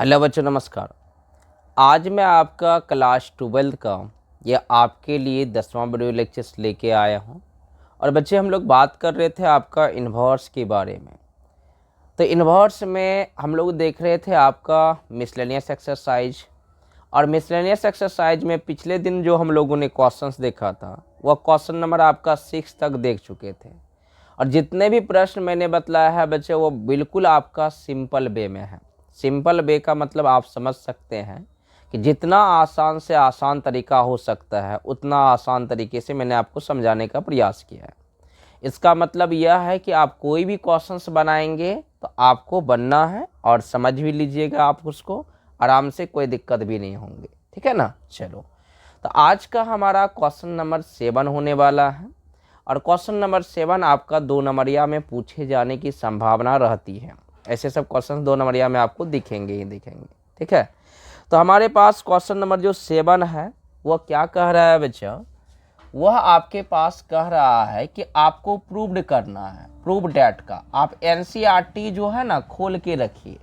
Hello बच्चों, नमस्कार। आज मैं आपका क्लास 12 का या आपके लिए 10वां वीडियो लेक्चर्स लेके आया हूं। और बच्चे, हम लोग बात कर रहे थे आपका इन्वर्स के बारे में। तो इन्वर्स में हम लोग देख रहे थे आपका मिसलेनियस एक्सरसाइज। और मिसलेनियस एक्सरसाइज में पिछले दिन जो हम लोगों ने क्वेश्चंस देखा था वह क्वेश्चन नंबर आपका 6 तक देख चुके थे। और जितने भी प्रश्न मैंने बतलाया है बच्चे, वो बिल्कुल आपका सिंपल वे में है। सिंपल वे का मतलब आप समझ सकते हैं कि जितना आसान से आसान तरीका हो सकता है उतना आसान तरीके से मैंने आपको समझाने का प्रयास किया है। इसका मतलब यह है कि आप कोई भी क्वेश्चंस बनाएंगे तो आपको बनना है और समझ भी लीजिएगा आप उसको आराम से, कोई दिक्कत भी नहीं होंगे। ठीक है ना। चलो, तो आज का हमारा क्वेश्चन नंबर 7 होने वाला है। और क्वेश्चन नंबर 7 आपका 2 नंबरिया में पूछे जाने की संभावना रहती है। ऐसे सब क्वेश्चन 2 नंबरिया में आपको दिखेंगे ही दिखेंगे। ठीक है। तो हमारे पास क्वेश्चन नंबर जो 7 है वह क्या कह रहा है बच्चा? वह आपके पास कह रहा है कि आपको प्रूव्ड करना है। प्रूव डेट का आप एनसीईआरटी जो है ना खोल के रखिए।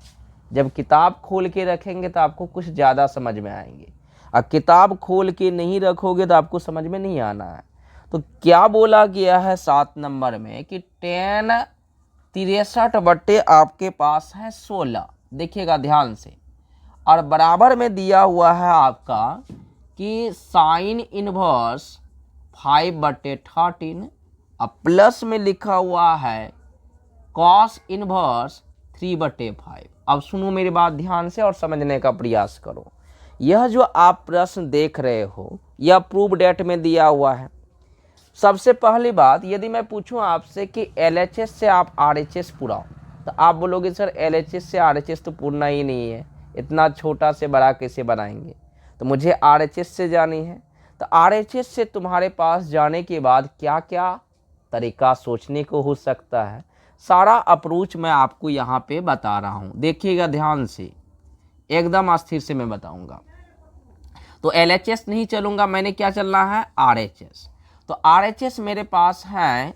जब किताब खोल के रखेंगे तो आपको कुछ ज़्यादा समझ में आएंगे, और किताब खोल के नहीं रखोगे तो आपको समझ में नहीं आना है। तो क्या बोला गया है 7 नंबर में कि 10 63 बट्टे आपके पास है 16। देखिएगा ध्यान से। और बराबर में दिया हुआ है आपका कि साइन इनवर्स 5/13 और प्लस में लिखा हुआ है कॉस इनवर्स 3/5। अब सुनो मेरी बात ध्यान से और समझने का प्रयास करो। यह जो आप प्रश्न देख रहे हो यह प्रूव डेट में दिया हुआ है। सबसे पहली बात, यदि मैं पूछूं आपसे कि एलएचएस से आप आरएचएस पुराओ, तो आप बोलोगे सर एलएचएस से आरएचएस तो पूरना ही नहीं है, इतना छोटा से बड़ा कैसे बनाएंगे। तो मुझे आरएचएस से जानी है। तो आरएचएस से तुम्हारे पास जाने के बाद क्या क्या तरीका सोचने को हो सकता है, सारा अप्रोच मैं आपको यहाँ पे बता रहा हूँ। देखिएगा ध्यान से, एकदम अस्थिर से मैं बताऊँगा। तो एलएचएस नहीं चलूँगा, मैंने क्या चलना है? आरएचएस। तो आरएचएस मेरे पास है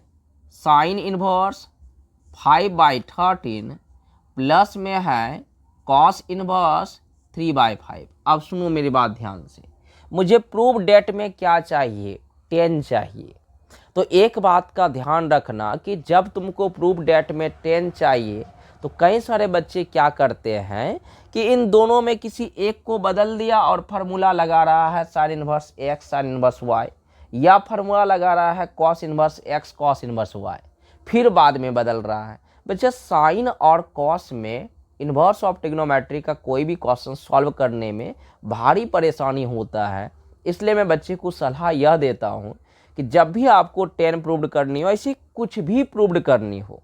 साइन इनवर्स 5/13 प्लस में है कॉस इनवर्स 3/5। अब सुनो मेरी बात ध्यान से। मुझे प्रूव डेट में क्या चाहिए? 10 चाहिए। तो एक बात का ध्यान रखना कि जब तुमको प्रूफ डेट में 10 चाहिए तो कई सारे बच्चे क्या करते हैं कि इन दोनों में किसी एक को बदल दिया और फार्मूला लगा रहा है sine inverse X sine inverse Y, या फार्मूला लगा रहा है cos inverse X cos inverse Y, फिर बाद में बदल रहा है। बच्चे, साइन और कॉस में इन्वर्स ऑफ ट्रिग्नोमेट्री का कोई भी क्वेश्चन सॉल्व करने में भारी परेशानी होता है। इसलिए मैं बच्चे को सलाह यह देता हूँ कि जब भी आपको 10 प्रूव्ड करनी हो, ऐसी कुछ भी प्रूव्ड करनी हो,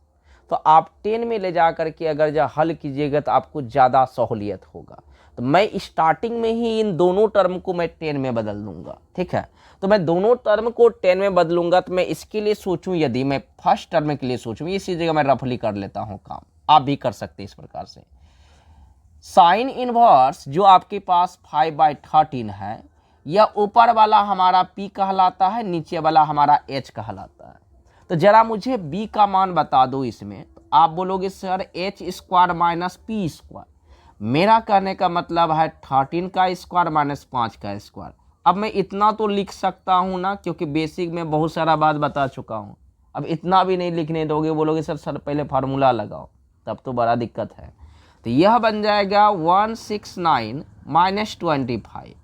तो आप 10 में ले जा करके अगर जब हल कीजिएगा तो आपको ज़्यादा सहूलियत होगा। तो मैं स्टार्टिंग में ही इन दोनों टर्म को मैं 10 में बदल दूंगा। ठीक है। तो मैं दोनों टर्म को 10 में बदलूंगा। तो मैं इसके लिए सोचूं, यदि मैं फर्स्ट टर्म के लिए सोचूं, इसी जगह मैं रफली कर लेता हूं काम, आप भी कर सकते हैं इस प्रकार से। साइन इनवर्स जो आपके पास 5/13 है, यह ऊपर वाला हमारा P कहलाता है, नीचे वाला हमारा H कहलाता है। तो जरा मुझे B का मान बता दो इसमें। तो आप बोलोगे सर H² माइनस P²। मेरा कहने का मतलब है 13 का स्क्वायर माइनस 5 का स्क्वायर। अब मैं इतना तो लिख सकता हूँ ना, क्योंकि बेसिक में बहुत सारा बात बता चुका हूँ। अब इतना भी नहीं लिखने दोगे, बोलोगे सर पहले फार्मूला लगाओ, तब तो बड़ा दिक्कत है। तो यह बन जाएगा 169 माइनस 25।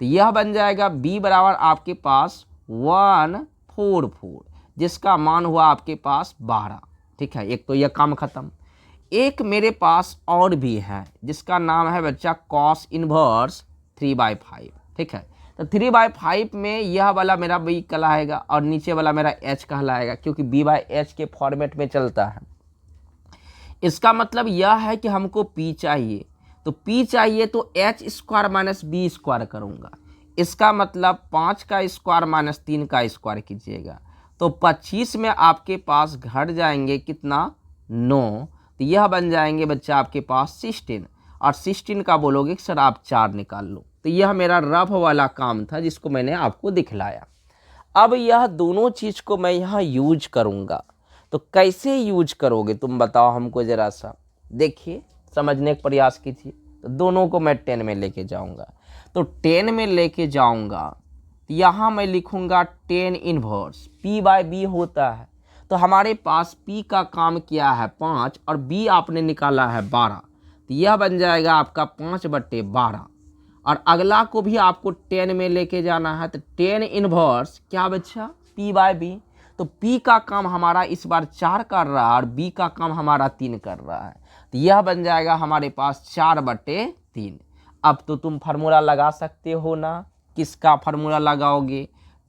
तो यह बन जाएगा B बराबर आपके पास 144, जिसका मान हुआ आपके पास 12। ठीक है, एक तो यह काम खत्म। एक मेरे पास और भी है जिसका नाम है बच्चा कॉस इनवर्स 3/5। ठीक है। तो 3/5 में यह वाला मेरा B कहलाएगा और नीचे वाला मेरा H कहलाएगा, क्योंकि B/H के फॉर्मेट में चलता है। इसका मतलब यह है कि हमको P चाहिए। तो P चाहिए तो H² माइनस B² करूँगा। इसका मतलब 5 का स्क्वायर माइनस 3 का स्क्वायर कीजिएगा, तो 25 में आपके पास घट जाएंगे कितना? 9। तो यह बन जाएंगे बच्चा आपके पास 16। और 16 का बोलोगे कि सर आप 4 निकाल लो। तो यह मेरा रफ वाला काम था जिसको मैंने आपको दिखलाया। अब यह दोनों चीज़ को मैं यहाँ यूज करूँगा। तो कैसे यूज करोगे तुम बताओ हमको ज़रा सा। देखिए, समझने का प्रयास कीजिए। तो दोनों को मैं 10 में लेके जाऊंगा। तो 10 में लेके जाऊंगा तो यहाँ मैं लिखूंगा 10 इनवर्स P/B होता है। तो हमारे पास P का काम किया है 5 और B आपने निकाला है 12, तो यह बन जाएगा आपका 5/12। और अगला को भी आपको 10 में लेके जाना है, तो 10 इनवर्स क्या बच्चा P/B। तो P का काम हमारा इस बार 4 कर रहा है और B का काम हमारा 3 कर रहा है, तो यह बन जाएगा हमारे पास 4/3। अब तो तुम फार्मूला लगा सकते हो ना। किसका फार्मूला लगाओगे?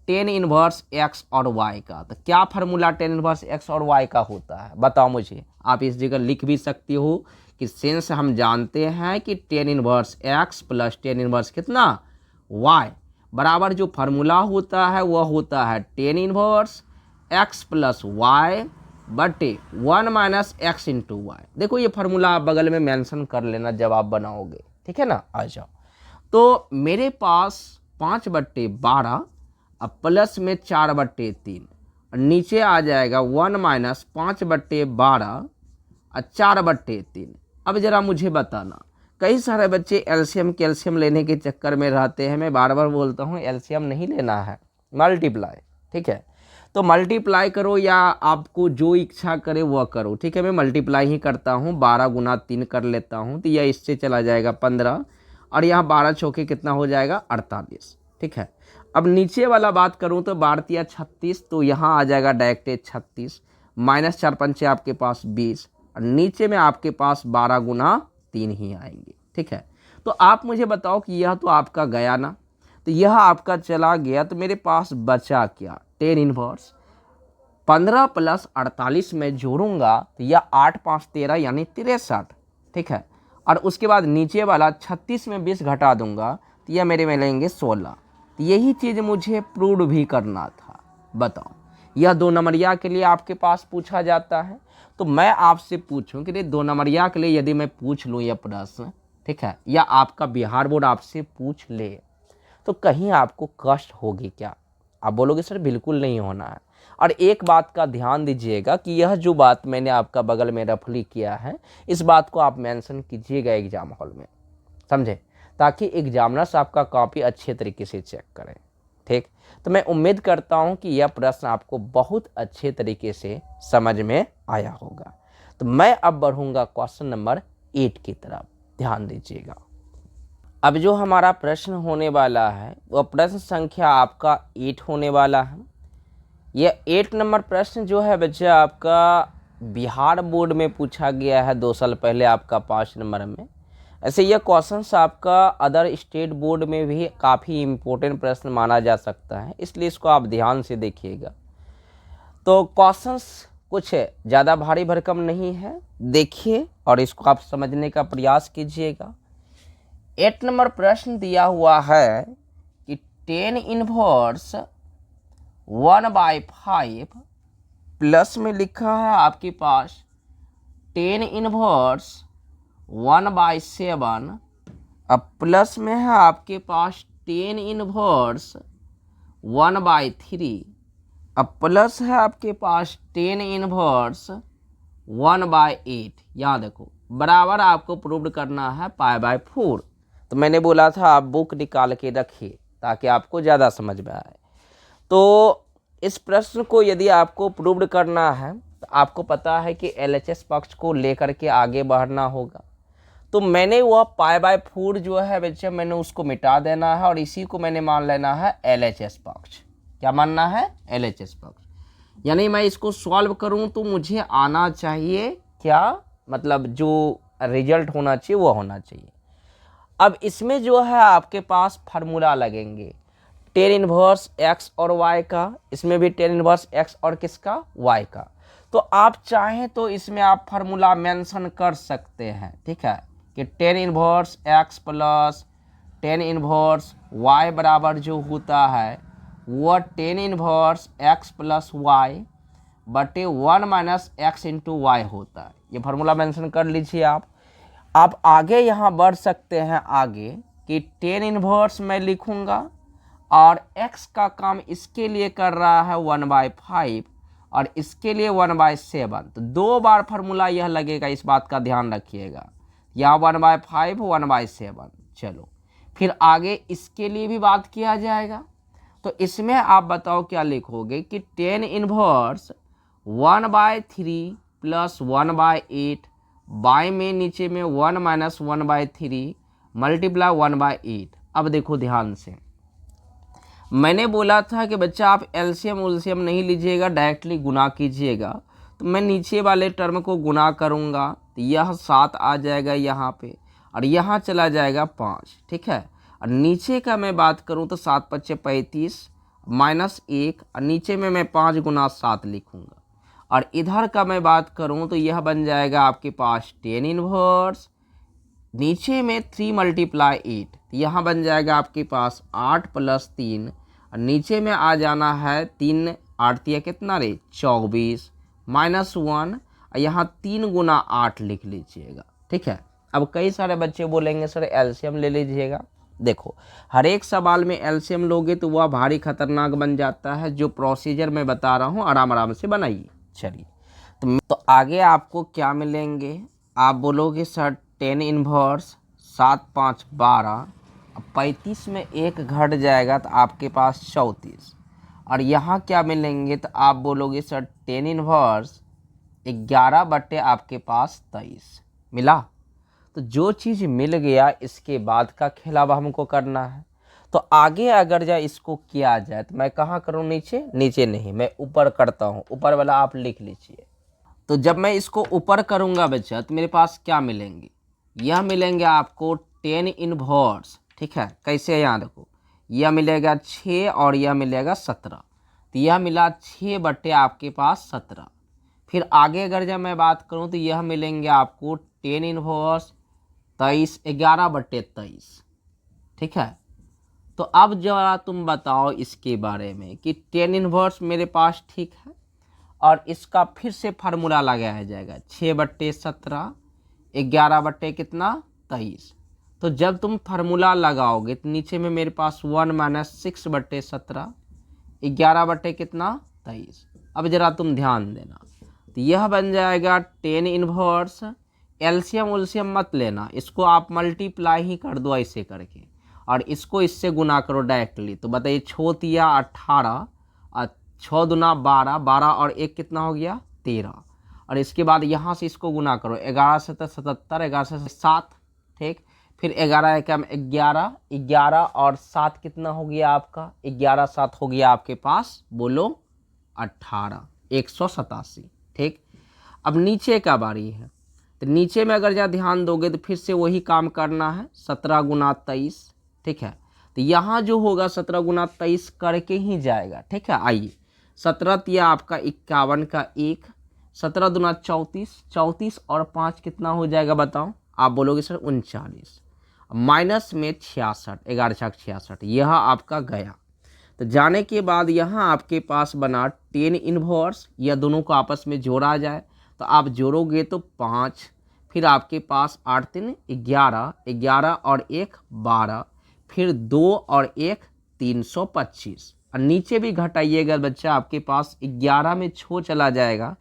10 इनवर्स x और y का। तो क्या फार्मूला 10 इनवर्स x और y का होता है बताओ मुझे। आप इस जगह लिख भी सकते हो कि सेंस हम जानते हैं कि 10 इनवर्स x प्लस 10 इनवर्स कितना y बराबर जो फार्मूला होता है वह होता है 10 इनवर्स x प्लस y बटे 1 माइनस एक्स इंटू वाई। देखो ये फार्मूला आप बगल में मेंशन कर लेना जब आप बनाओगे, ठीक है ना। आ जाओ, तो मेरे पास 5/12 अब प्लस में 4/3 और नीचे आ जाएगा 1 माइनस 5/12 और 4/3। अब ज़रा मुझे बताना, कई सारे बच्चे एलसीएम कैल्शियम लेने के चक्कर में रहते हैं। मैं बार बार बोलता हूँ एलसीएम नहीं लेना है, मल्टीप्लाई, ठीक है। तो मल्टीप्लाई करो या आपको जो इच्छा करे वह करो, ठीक है। मैं मल्टीप्लाई ही करता हूँ, 12 गुना 3 कर लेता हूँ, तो यह इससे चला जाएगा 15 और यहाँ 12 चौके कितना हो जाएगा 48, ठीक है। अब नीचे वाला बात करूँ तो 12 × 36, तो यहाँ आ जाएगा डायरेक्ट 36 माइनस 4 पंचे आपके पास 20 और नीचे में आपके पास 12 गुना 3 ही आएंगे, ठीक है। तो आप मुझे बताओ कि यह तो आपका गया ना, तो यह आपका चला गया, तो मेरे पास बचा क्या 10 इनवर्स 15 प्लस 48 में जोड़ूंगा तो यह 8 × 5 = 13 यानी 63, ठीक है। और उसके बाद नीचे वाला 36 में 20 घटा दूंगा तो यह मेरे में लेंगे 16। तो यही चीज़ मुझे प्रूव भी करना था। बताओ, यह 2 नंबरिया के लिए आपके पास पूछा जाता है। तो मैं आपसे पूछूं कि 2 नंबरिया के लिए यदि मैं पूछ लूँ यह प्रश्न, ठीक है, या आपका बिहार बोर्ड आपसे पूछ ले तो कहीं आपको कष्ट होगी क्या? आप बोलोगे सर बिल्कुल नहीं होना है। और एक बात का ध्यान दीजिएगा कि यह जो बात मैंने आपका बगल में रफली किया है, इस बात को आप मेंशन कीजिएगा एग्जाम हॉल में, समझे, ताकि एग्जामिनर्स आपका कॉपी अच्छे तरीके से चेक करें, ठीक। तो मैं उम्मीद करता हूं कि यह प्रश्न आपको बहुत अच्छे तरीके से समझ में आया होगा। तो मैं अब बढ़ूंगा क्वेश्चन नंबर 8 की तरफ, ध्यान दीजिएगा। अब जो हमारा प्रश्न होने वाला है वह प्रश्न संख्या आपका 8 होने वाला है। यह 8 नंबर प्रश्न जो है बच्चा आपका बिहार बोर्ड में पूछा गया है 2 साल पहले आपका 5 नंबर में। ऐसे यह क्वेश्चंस आपका अदर स्टेट बोर्ड में भी काफ़ी इम्पोर्टेंट प्रश्न माना जा सकता है, इसलिए इसको आप ध्यान से देखिएगा। तो क्वेश्चंस कुछ ज़्यादा भारी भरकम नहीं है, देखिए और इसको आप समझने का प्रयास कीजिएगा। 8 नंबर प्रश्न दिया हुआ है कि 10 इनवर्स 1/5 प्लस में लिखा है आपके पास 10 इनवर्स 1/7, अब प्लस में है आपके पास 10 इनवर्स 1/3, अब प्लस है आपके पास 10 इनवर्स 1/8। यहाँ देखो बराबर आपको प्रूव करना है π/4। तो मैंने बोला था आप बुक निकाल के रखिए ताकि आपको ज़्यादा समझ में आए। तो इस प्रश्न को यदि आपको प्रूव करना है तो आपको पता है कि LHS पक्ष को लेकर के आगे बढ़ना होगा। तो मैंने वह π/4 जो है बच्चे मैंने उसको मिटा देना है और इसी को मैंने मान लेना है LHS पक्ष। क्या मानना है? LHS पक्ष। यानी मैं इसको सॉल्व करूं तो मुझे आना चाहिए क्या, मतलब जो रिजल्ट होना चाहिए वो होना चाहिए। अब इसमें जो है आपके पास फार्मूला लगेंगे 10 इनवर्स x और y का, इसमें भी 10 इनवर्स x और किसका y का। तो आप चाहें तो इसमें आप फार्मूला मेंशन कर सकते हैं, ठीक है, कि 10 inverse x plus 10 inverse y बराबर जो होता है वह 10 इनवर्स x प्लस y बटे 1 माइनस एक्स इंटू वाई होता है। ये फार्मूला मेंशन कर लीजिए आप आगे यहाँ बढ़ सकते हैं आगे कि 10 इनवर्स मैं लिखूंगा और x का काम इसके लिए कर रहा है 1/5 और इसके लिए 1/7। तो 2 बार फार्मूला यह लगेगा, इस बात का ध्यान रखिएगा। या 1/5 1/7। चलो फिर आगे इसके लिए भी बात किया जाएगा। तो इसमें आप बताओ क्या लिखोगे कि टेन इनवर्स 1/3 प्लस 1/8 बाय में नीचे में 1 माइनस 1/3 मल्टीप्लाई 1/8। अब देखो ध्यान से, मैंने बोला था कि बच्चा आप एलसीएम उलसीएम नहीं लीजिएगा, डायरेक्टली गुना कीजिएगा। तो मैं नीचे वाले टर्म को गुना करूँगा तो यह 7 आ जाएगा यहाँ पे, और यहाँ चला जाएगा 5, ठीक है। और नीचे का मैं बात करूँ तो 7 × 5 = 35 माइनस 1, और नीचे में मैं 5 × 7 लिखूँगा। और इधर का मैं बात करूँ तो यह बन जाएगा आपके पास 10 इनवर्स, नीचे में 3 × 8, यहाँ बन जाएगा आपके पास 8 + 3, और नीचे में आ जाना है 3 8 कितना रे 24 माइनस 1, और यहाँ 3 × 8 लिख लीजिएगा, ठीक है। अब कई सारे बच्चे बोलेंगे सर एलसीएम ले लीजिएगा। देखो हर एक सवाल में एलसीएम लोगे तो वह भारी खतरनाक बन जाता है। जो प्रोसीजर मैं बता रहा हूँ आराम आराम से बनाइए। चलिए तो आगे आपको क्या मिलेंगे, आप बोलोगे सर 10 इनवर्स 7 × 5 = 12, 35 में 1 घट जाएगा तो आपके पास 34, और यहाँ क्या मिलेंगे तो आप बोलोगे सर 10 इनवर्स 11 बटे आपके पास 23 मिला। तो जो चीज़ मिल गया इसके बाद का खेल अब हमको करना है। तो आगे अगर जाए इसको किया जाए तो मैं कहाँ करूँ, नीचे नीचे नहीं, मैं ऊपर करता हूँ। ऊपर वाला आप लिख लीजिए। तो जब मैं इसको ऊपर करूँगा बच्चा तो मेरे पास क्या मिलेंगे, यह मिलेंगे आपको 10 इनवर्स, ठीक है। कैसे यहाँ देखो, यह मिलेगा 6 और यह मिलेगा 17, तो यह मिला 6 बटे आपके पास 17। फिर आगे अगर जब मैं बात करूँ तो यह मिलेंगे आपको 10 इनवर्स 23 11 बटे 23, ठीक है। तो अब जरा तुम बताओ इसके बारे में कि 10 इनवर्स मेरे पास ठीक है, और इसका फिर से फार्मूला लगाया जाएगा 6 बटे 17 11 बटे कितना 23। तो जब तुम फार्मूला लगाओगे तो नीचे में मेरे पास 1 माइनस 6 बटे 17 11 बटे कितना 23। अब जरा तुम ध्यान देना, तो यह बन जाएगा 10 इनवर्स, एलसीएम उलसीएम मत लेना, इसको आप मल्टीप्लाई ही कर दो ऐसे करके, और इसको इससे गुना करो डायरेक्टली। तो बताइए 6 × 3 = 18, और 6 × 2 = 12, 12 और 1 कितना हो गया 13, और इसके बाद यहाँ से इसको गुना करो 11 × 7 = 77, 11 से 7, ठीक। फिर 11 × 1 = 11, 11 और 7 कितना हो गया आपका 11 7 हो गया आपके पास बोलो 18, 187, ठीक। अब नीचे का बारी है, तो नीचे में अगर जहाँ ध्यान दोगे तो फिर से वही काम करना है 17 × 23, ठीक है। तो यहाँ जो होगा 17 × 23 करके ही जाएगा, ठीक है। आइए 17 तिया आपका 51 का 1, 17 दूना 34, 34 और 5 कितना हो जाएगा बताओ, आप बोलोगे सर 39, माइनस में 66, 11 × 6 = 66, यह आपका गया। तो जाने के बाद यहाँ आपके पास बना 10 इनवर्स, यह दोनों को आपस में जोड़ा जाए तो आप जोड़ोगे तो 5, फिर आपके पास 8 × 3 = 11, 11 और 1 12, फिर 2 और 1 325, और नीचे भी घटाइएगा बच्चा, आपके पास 11 में छो चला जाएगा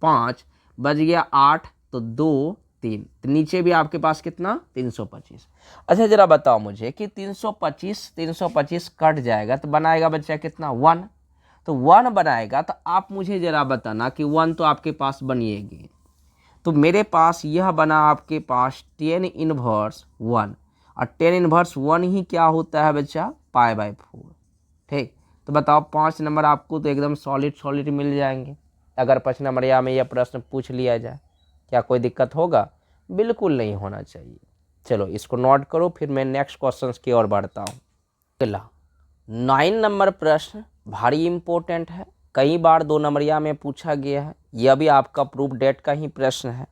5 बच गया 8, तो 2 3, तो नीचे भी आपके पास कितना 325। अच्छा जरा बताओ मुझे कि 325 कट जाएगा तो बनाएगा बच्चा कितना 1, तो 1 बनाएगा। तो आप मुझे जरा बताना कि 1 तो आपके पास बनिएगी, तो मेरे पास यह बना आपके पास 10 इनवर्स 1, और 10 इनवर्स 1 ही क्या होता है बच्चा π/4, ठीक। तो बताओ 5 नंबर आपको तो एकदम सॉलिड मिल जाएंगे अगर 5 नंबर में यह प्रश्न पूछ लिया जाए। क्या कोई दिक्कत होगा, बिल्कुल नहीं होना चाहिए। चलो इसको नोट करो, फिर मैं नेक्स्ट क्वेश्चन की ओर बढ़ता हूँ। अगला 9 नंबर प्रश्न भारी इंपॉर्टेंट है, कई बार 2 नंबरिया में पूछा गया है, यह भी आपका प्रूफ डेट का ही प्रश्न है।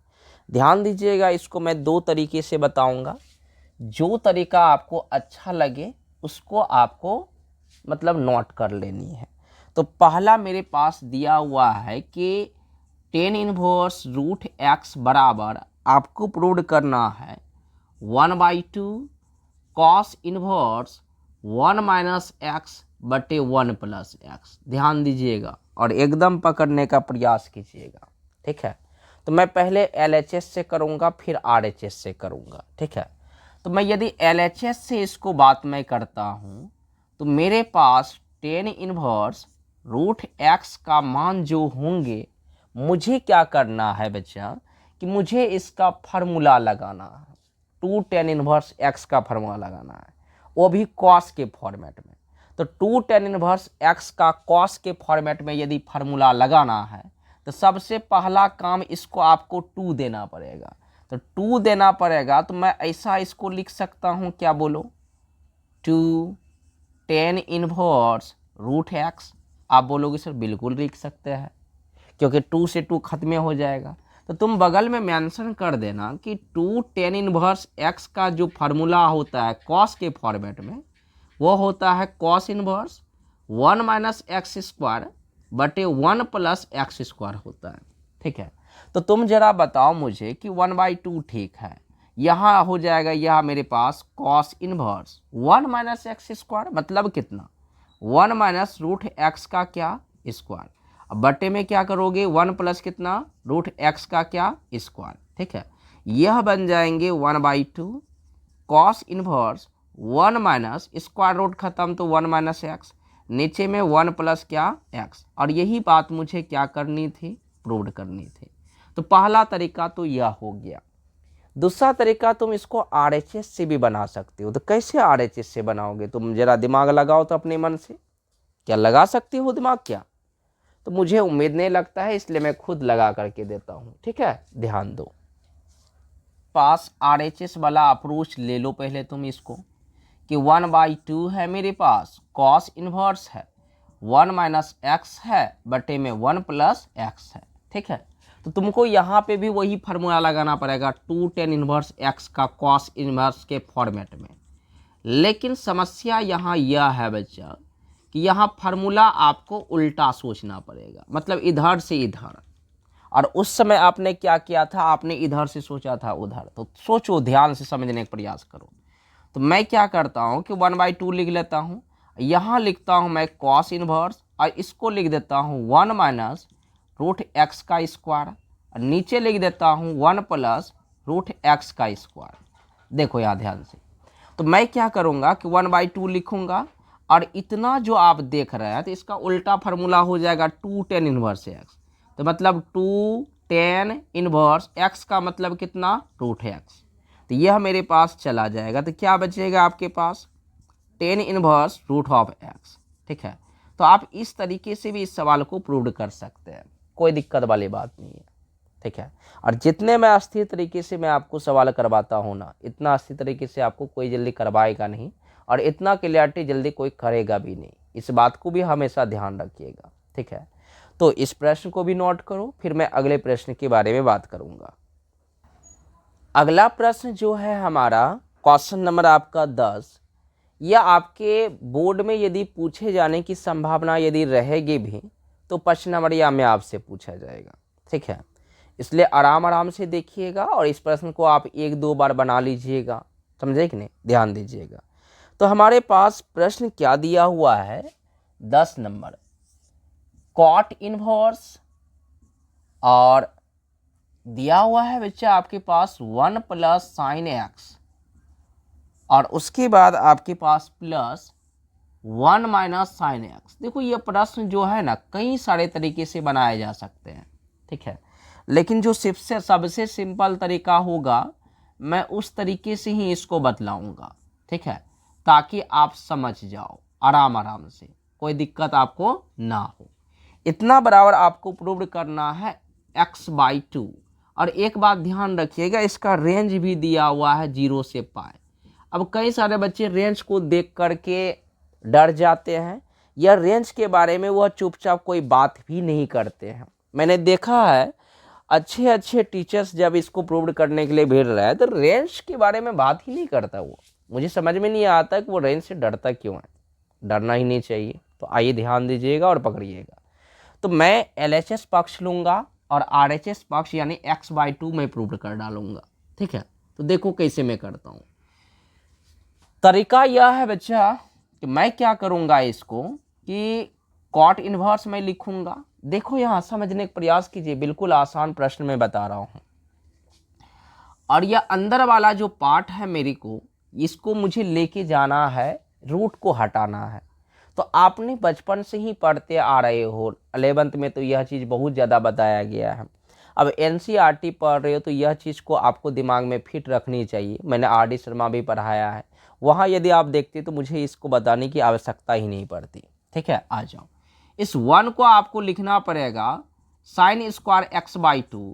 ध्यान दीजिएगा, इसको मैं 2 तरीके से बताऊंगा, जो तरीका आपको अच्छा लगे उसको आपको मतलब नोट कर लेनी है। तो पहला मेरे पास दिया हुआ है कि 10 इनवर्स √x बराबर आपको प्रूव करना है 1/2 cos इनवर्स 1 माइनस x बटे 1 प्लस x। ध्यान दीजिएगा और एकदम पकड़ने का प्रयास कीजिएगा, ठीक है। तो मैं पहले LHS से करूँगा फिर RHS से करूँगा, ठीक है। तो मैं यदि LHS से इसको बात मैं करता हूँ तो मेरे पास टेन इनवर्स रूट एक्स का मान जो होंगे, मुझे क्या करना है बच्चा कि मुझे इसका फार्मूला लगाना है, 2 टेन इनवर्स एक्स का फार्मूला लगाना है, वो भी कॉस के फॉर्मेट में। तो 2 टेन इनवर्स एक्स का कॉस के फॉर्मेट में यदि फार्मूला लगाना है तो सबसे पहला काम इसको आपको 2 देना पड़ेगा। तो 2 देना पड़ेगा तो मैं ऐसा इसको लिख सकता हूँ, क्या बोलो, 2 टेन इनवर्स रूट एक्स। आप बोलोगे सर बिल्कुल लिख सकते हैं क्योंकि 2 से 2 खत्म हो जाएगा। तो तुम बगल में मेंशन कर देना कि 2 टेन इनवर्स एक्स का जो फार्मूला होता है कॉस के फॉर्मेट में, वो होता है cos inverse 1 minus x square बटे 1 प्लस एक्स स्क्वायर होता है, ठीक है। तो तुम जरा बताओ मुझे कि 1/2 ठीक है, यहाँ हो जाएगा, यह मेरे पास cos inverse 1 minus x square मतलब कितना, 1 माइनस रूट एक्स का क्या स्क्वायर, अब बटे में क्या करोगे 1 प्लस कितना रूट एक्स का क्या स्क्वायर, ठीक है। यह बन जाएंगे 1/2 cos inverse 1 minus square root खत्म तो 1 माइनस एक्स, नीचे में 1 प्लस क्या एक्स। और यही बात मुझे क्या करनी थी, प्रूव करनी थी। तो पहला तरीका तो यह हो गया। दूसरा तरीका तुम इसको RHS से भी बना सकते हो। तो कैसे RHS से बनाओगे, तुम जरा दिमाग लगाओ तो अपने मन से, क्या लगा सकते हो दिमाग क्या? तो मुझे उम्मीद नहीं लगता है, इसलिए मैं खुद लगा करके देता हूँ, ठीक है। ध्यान दो, पास RHS वाला अप्रोच ले लो पहले तुम इसको कि 1/2 है मेरे पास, कॉस इनवर्स है 1 माइनस एक्स है बटे में 1 प्लस एक्स है, ठीक है। तो तुमको यहाँ पे भी वही फार्मूला लगाना पड़ेगा 2 टेन इनवर्स एक्स का कॉस इनवर्स के फॉर्मेट में। लेकिन समस्या यहाँ यह है बच्चा कि यहाँ फार्मूला आपको उल्टा सोचना पड़ेगा, मतलब इधर से इधर। और उस समय आपने क्या किया था, आपने इधर से सोचा था उधर। तो सोचो, ध्यान से समझने का प्रयास करो। तो मैं क्या करता हूँ कि 1/2 लिख लेता हूँ, यहाँ लिखता हूँ मैं कॉस इनवर्स और इसको लिख देता हूँ 1 माइनस रूट एक्स का स्क्वायर, और नीचे लिख देता हूँ 1 प्लस रूट एक्स का स्क्वायर। देखो यहाँ ध्यान से, तो मैं क्या करूँगा कि 1/2 लिखूँगा और इतना जो आप देख रहे हैं तो इसका उल्टा फार्मूला हो जाएगा 2 टेन इनवर्स एक्स। तो मतलब 2 टेन इनवर्स एक्स का मतलब कितना, रूट एक्स। तो यह मेरे पास चला जाएगा, तो क्या बचेगा आपके पास, ten inverse root of x, ठीक है। तो आप इस तरीके से भी इस सवाल को प्रूव कर सकते हैं, कोई दिक्कत वाली बात नहीं है, ठीक है। और जितने मैं अस्थिर तरीके से मैं आपको सवाल करवाता हूँ ना, इतना अस्थिर तरीके से आपको कोई जल्दी करवाएगा नहीं, और इतना क्लियरिटी जल्दी कोई करेगा भी नहीं। इस बात को भी हमेशा ध्यान रखिएगा, ठीक है। तो इस प्रश्न को भी नोट करो, फिर मैं अगले प्रश्न के बारे में बात करूँगा। अगला प्रश्न जो है हमारा क्वेश्चन नंबर आपका 10, यह आपके बोर्ड में यदि पूछे जाने की संभावना यदि रहेगी भी तो 5 नंबर या में आपसे पूछा जाएगा, ठीक है। इसलिए आराम आराम से देखिएगा और इस प्रश्न को आप 1-2 बार बना लीजिएगा, समझे कि नहीं, ध्यान दीजिएगा। तो हमारे पास प्रश्न क्या दिया हुआ है, 10 नंबर, कॉट इनवर्स और दिया हुआ है बच्चा आपके पास 1 प्लस साइन एक्स, और उसके बाद आपके पास प्लस 1 माइनस साइन एक्स। देखो ये प्रश्न जो है ना कई सारे तरीके से बनाए जा सकते हैं, ठीक है। लेकिन जो सबसे सिंपल तरीका होगा मैं उस तरीके से ही इसको बतलाऊंगा, ठीक है, ताकि आप समझ जाओ आराम आराम से, कोई दिक्कत आपको ना हो। इतना बराबर आपको प्रूव करना है x/2। और एक बात ध्यान रखिएगा, इसका रेंज भी दिया हुआ है 0 से पाई। अब कई सारे बच्चे रेंज को देख करके डर जाते हैं, या रेंज के बारे में वह चुपचाप कोई बात भी नहीं करते हैं। मैंने देखा है अच्छे अच्छे टीचर्स जब इसको प्रूव करने के लिए भेज रहा है तो रेंज के बारे में बात ही नहीं करता वो। मुझे समझ में नहीं आता कि वो रेंज से डरता क्यों है, डरना ही नहीं चाहिए। तो आइए ध्यान दीजिएगा और पकड़िएगा। तो मैं LHS पक्ष लूँगा और RHS पक्ष यानी x/2 में प्रूव कर डालूंगा, ठीक है। तो देखो कैसे मैं करता हूँ। तरीका यह है बच्चा कि मैं क्या करूँगा इसको कि कॉट इनवर्स में लिखूँगा देखो यहाँ समझने का प्रयास कीजिए, बिल्कुल आसान प्रश्न मैं बता रहा हूँ। और यह अंदर वाला जो पार्ट है मेरे को, इसको मुझे लेके जाना है, रूट को हटाना है। तो आपने बचपन से ही पढ़ते आ रहे हो, 11th में तो यह चीज़ बहुत ज़्यादा बताया गया है। अब एनसीईआरटी पढ़ रहे हो तो यह चीज़ को आपको दिमाग में फिट रखनी चाहिए। मैंने आर डी शर्मा भी पढ़ाया है, वहाँ यदि आप देखते तो मुझे इसको बताने की आवश्यकता ही नहीं पड़ती। ठीक है, आ जाओ। इस 1 को आपको लिखना पड़ेगा साइन स्क्वायर एक्स बाई 2,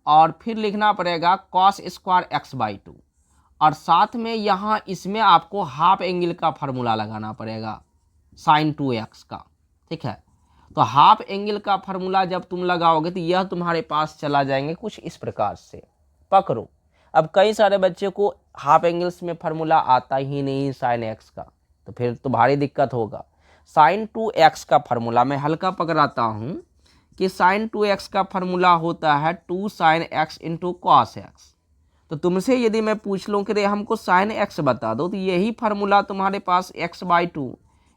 और फिर लिखना पड़ेगा कॉस स्क्वायर एक्स बाई 2, और साथ में यहाँ इसमें आपको हाफ एंगल का फार्मूला लगाना पड़ेगा साइन 2x का। ठीक है, तो हाफ एंगल का फार्मूला जब तुम लगाओगे तो यह तुम्हारे पास चला जाएंगे कुछ इस प्रकार से, पकड़ो। अब कई सारे बच्चे को हाफ एंगल्स में फार्मूला आता ही नहीं साइन एक्स का, तो फिर तो भारी दिक्कत होगा। साइन 2x का फार्मूला मैं हल्का पकड़ाता हूँ कि साइन 2x का फार्मूला होता है 2 sine x into cos x. तो तुमसे यदि मैं पूछ लूँ कि रे हमको साइन एक्स बता दो, तो यही फार्मूला तुम्हारे पास x by 2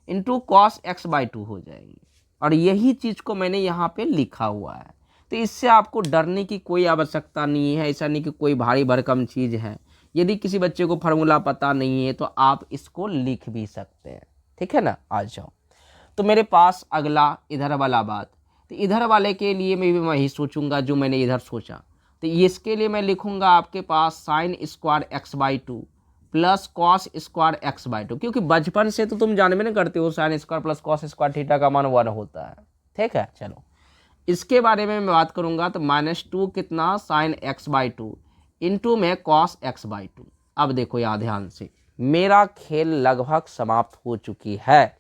into cos x by 2 हो जाएगी, और यही चीज़ को मैंने यहाँ पे लिखा हुआ है। तो इससे आपको डरने की कोई आवश्यकता नहीं है, ऐसा नहीं कि कोई भारी भरकम चीज़ है। यदि किसी बच्चे को फार्मूला पता नहीं है तो आप इसको लिख भी सकते हैं। ठीक है ना, आ जाओ। तो मेरे पास अगला इधर वाला बात, तो इधर वाले के लिए मैं भी वही सोचूंगा जो मैंने इधर सोचा। तो इसके लिए मैं लिखूंगा आपके पास sine square x by 2 plus cos square x by 2, क्योंकि बचपन से तो तुम जानबे नहीं करते हो sine square plus cos square theta का मान 1 होता है। ठीक है, चलो इसके बारे में मैं बात करूंगा। तो -2 कितना साइन एक्स बाई 2 इंटू में कॉस एक्स बाई 2। अब देखो यहाँ ध्यान से, मेरा खेल लगभग समाप्त हो चुकी है।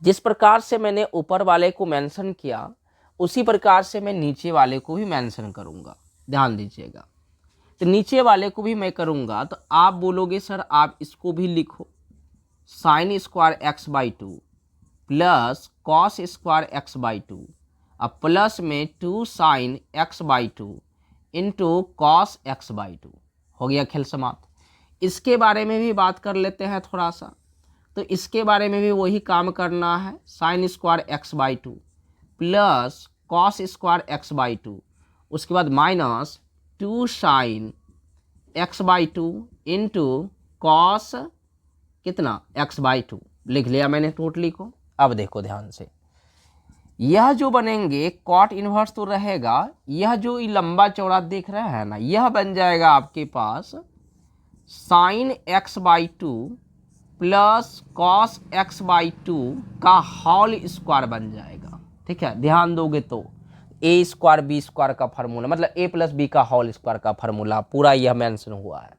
जिस प्रकार से मैंने ऊपर वाले को मेंशन किया उसी प्रकार से मैं नीचे वाले को भी मेंशन करूंगा, ध्यान दीजिएगा। तो नीचे वाले को भी मैं करूंगा, तो आप बोलोगे सर आप इसको भी लिखो, sign square x by 2 plus cos square x by 2, अब प्लस में 2 sign x by 2 into cos x by 2। हो गया खेल समाप्त। इसके बारे में भी बात कर लेते हैं थोड़ा सा। तो इसके बारे में भी वही काम करना है, sign square x by 2 plus cos square x by 2, उसके बाद minus 2 sign x by 2 into cos कितना एक्स बाई 2, लिख लिया मैंने टोटली को। अब देखो ध्यान से, यह जो बनेंगे कॉट इनवर्स तो रहेगा, यह जो लंबा चौड़ा देख रहे हैं ना, यह बन जाएगा आपके पास sine x by 2 plus cos x by 2 का होल स्क्वायर बन जाएगा। ठीक है, ध्यान दोगे तो ए स्क्वायर बी स्क्वायर का फार्मूला, मतलब ए प्लस बी का होल स्क्वायर का फार्मूला पूरा यह मेंशन हुआ है।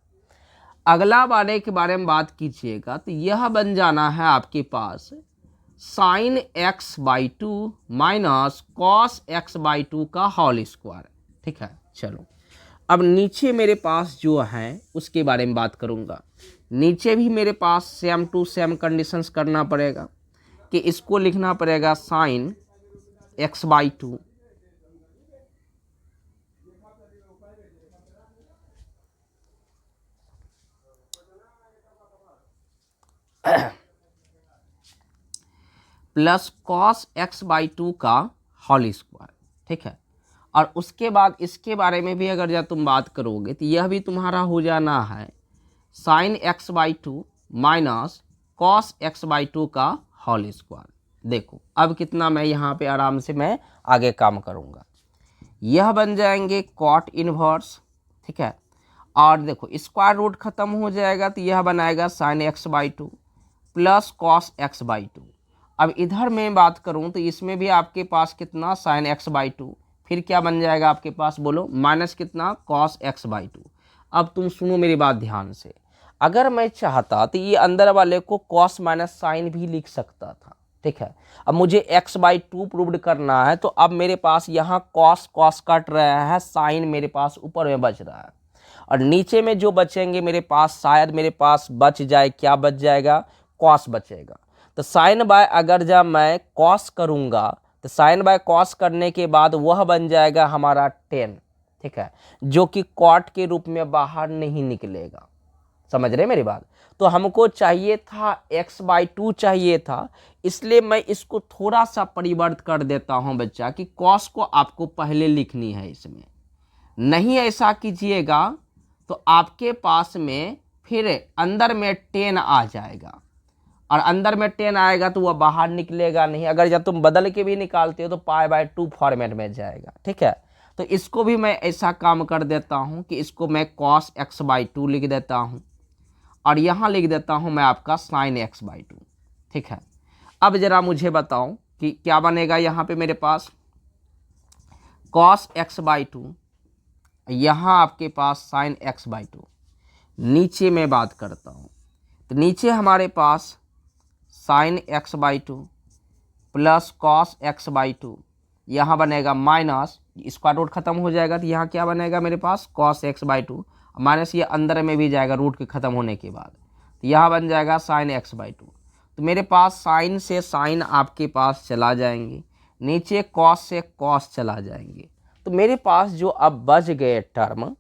अगला वाले के बारे में बात कीजिएगा तो यह बन जाना है आपके पास sine x by 2 minus cos x by 2 का होल स्क्वायर। ठीक है, चलो अब नीचे मेरे पास जो है उसके बारे में बात करूंगा। नीचे भी मेरे पास सेम टू सेम कंडीशंस करना पड़ेगा कि इसको लिखना पड़ेगा sign x by 2 plus cos x by 2 का होल स्क्वायर। ठीक है, और उसके बाद इसके बारे में भी अगर जब तुम बात करोगे तो यह भी तुम्हारा हो जाना है sign x by 2 minus cos x by 2 का होल स्क्वायर। देखो अब कितना मैं यहाँ पे आराम से मैं आगे काम करूँगा। यह बन जाएंगे कॉट इनवर्स। ठीक है, और देखो स्क्वायर रूट खत्म हो जाएगा तो यह बनाएगा sign x by 2 plus cos x by 2। अब इधर मैं बात करूं तो इसमें भी आपके पास कितना साइन एक्स बाई 2, फिर क्या बन जाएगा आपके पास बोलो माइनस कितना कॉस एक्स बाई 2। अब तुम सुनो मेरी बात ध्यान से, अगर मैं चाहता तो ये अंदर वाले को कॉस माइनस साइन भी लिख सकता था। ठीक है, अब मुझे एक्स बाई 2 प्रूव्ड करना है, तो अब मेरे पास यहाँ कॉस कॉस कट रहा है, साइन मेरे पास ऊपर में बच रहा है, और नीचे में जो बचेंगे मेरे पास शायद मेरे पास बच जाए, क्या बच जाएगा, कॉस बचेगा। तो साइन बाय अगर जब मैं कॉस करूंगा तो साइन बाय कॉस करने के बाद वह बन जाएगा हमारा 10। ठीक है, जो कि कॉट के रूप में बाहर नहीं निकलेगा। समझ रहे मेरी बात। तो हमको चाहिए था x/2 चाहिए था, इसलिए मैं इसको थोड़ा सा परिवर्तित कर देता हूं बच्चा कि cos को आपको पहले लिखनी है इसमें। नहीं ऐसा कीजिएगा तो आपके पास में फिर अंदर में 10 आ जाएगा, और अंदर में 10 आएगा तो वह बाहर निकलेगा नहीं। अगर जब तुम बदल के भी निकालते हो तो π/2 फॉर्मेट में जाएगा, ठीक है। तो इसको भी मैं ऐसा काम कर देता हूं कि इसको मैं cos x/2 लिख देता हूं, और यहाँ लिख देता हूं मैं आपका sin x/2, ठीक है। अब जरा मुझे बताओ कि क्या बनेगा यहाँ पे मेरे पास cos x/2, यहाँ आपके पास sin x/2। नीचे मैं बात करता हूँ तो नीचे हमारे पास sin x/2 plus cos x/2, यहाँ बनेगा माइनस, स्क्वायर रूट खत्म हो जाएगा तो यहाँ क्या बनेगा मेरे पास cos x/2, माइनस ये अंदर में भी जाएगा रूट के ख़त्म होने के बाद, तो यहाँ बन जाएगा sin x/2। तो मेरे पास साइन से साइन आपके पास चला जाएंगे, नीचे कॉस से कॉस चला जाएंगे, तो मेरे पास जो अब बच गए टर्म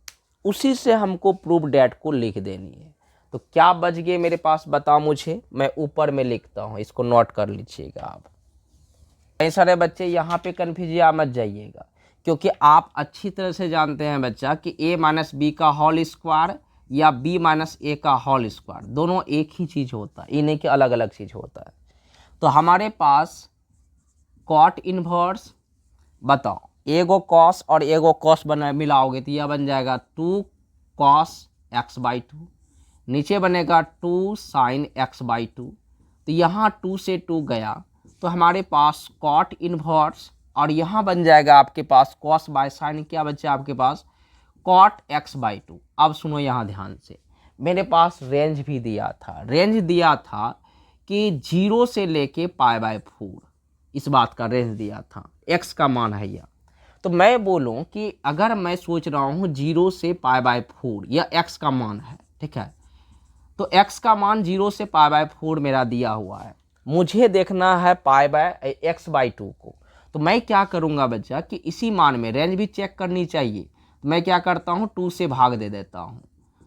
उसी से हमको प्रूफ डेट को लिख देनी है। तो क्या बच गए मेरे पास बताओ मुझे, मैं ऊपर में लिखता हूँ, इसको नोट कर लीजिएगा आप। कई सारे बच्चे यहाँ पे कन्फ्यूजिया मत जाइएगा, क्योंकि आप अच्छी तरह से जानते हैं बच्चा कि a माइनस बी का होल स्क्वायर या b माइनस ए का होल स्क्वायर दोनों एक ही चीज़ होता है, ये नहीं कि अलग अलग चीज़ होता है। तो हमारे पास कॉट इनवर्स, बताओ एगो कॉस और एगो कॉस बना मिलाओगे तो यह बन जाएगा 2 cos x/2, नीचे बनेगा 2 sin x/2। तो यहाँ 2 से 2 गया तो हमारे पास कॉट इनवर्स, और यहाँ बन जाएगा आपके पास cos बाय साइन, क्या बच्चा आपके पास cot x/2। अब सुनो यहाँ ध्यान से, मेरे पास रेंज भी दिया था, रेंज दिया था कि 0 से लेके π/4, इस बात का रेंज दिया था, x का मान है यह। तो मैं बोलूँ कि अगर मैं सोच रहा हूँ 0 से π/4 यह x का मान है, ठीक है, तो x का मान 0 से π/4 मेरा दिया हुआ है, मुझे देखना है x/2 को। तो मैं क्या करूँगा बच्चा कि इसी मान में रेंज भी चेक करनी चाहिए, तो मैं क्या करता हूँ 2 से भाग दे देता हूँ,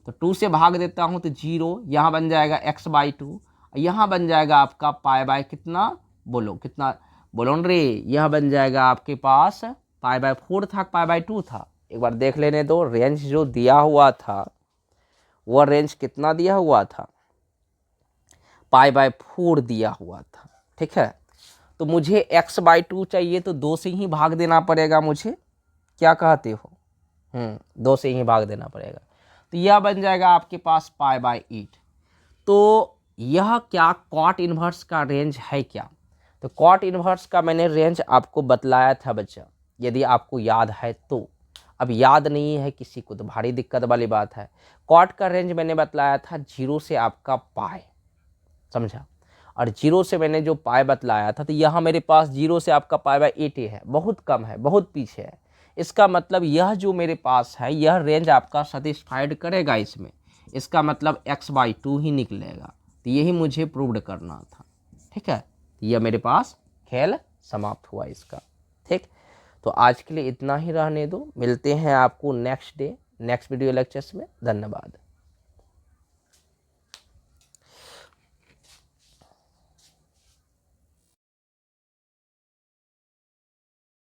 तो 2 से भाग देता हूँ तो 0, यहाँ बन जाएगा x/2, यहाँ बन जाएगा आपका कितना, बोलो कितना, बोलो रे, यह बन जाएगा आपके पास π/4 था π/2 था, एक बार देख लेने दो। रेंज जो दिया हुआ था वह रेंज कितना दिया हुआ था, π/4 दिया हुआ था, ठीक है। तो मुझे x/2 चाहिए तो 2 से ही भाग देना पड़ेगा मुझे, क्या कहते हो, 2 से ही भाग देना पड़ेगा, तो यह बन जाएगा आपके पास π/8। तो यह क्या कॉट इन्वर्स का रेंज है क्या, तो कॉट इन्वर्स का मैंने रेंज आपको बतलाया था बच्चा, यदि आपको याद है तो। अब याद नहीं है किसी को तो भारी दिक्कत वाली बात है। कॉट का रेंज मैंने बतलाया था 0 से आपका पाई, समझा, और 0 से मैंने जो पाई बतलाया था, तो यहाँ मेरे पास 0 से आपका π/8 है, बहुत कम है, बहुत पीछे है। इसका मतलब यह जो मेरे पास है यह रेंज आपका सेटिस्फाइड करेगा इसमें, इसका मतलब x/2 ही निकलेगा। तो यही मुझे प्रूव्ड करना था, ठीक है। यह मेरे पास खेल समाप्त हुआ इसका, ठीक। तो आज के लिए इतना ही रहने दो, मिलते हैं आपको next day next video lectures में। धन्यवाद।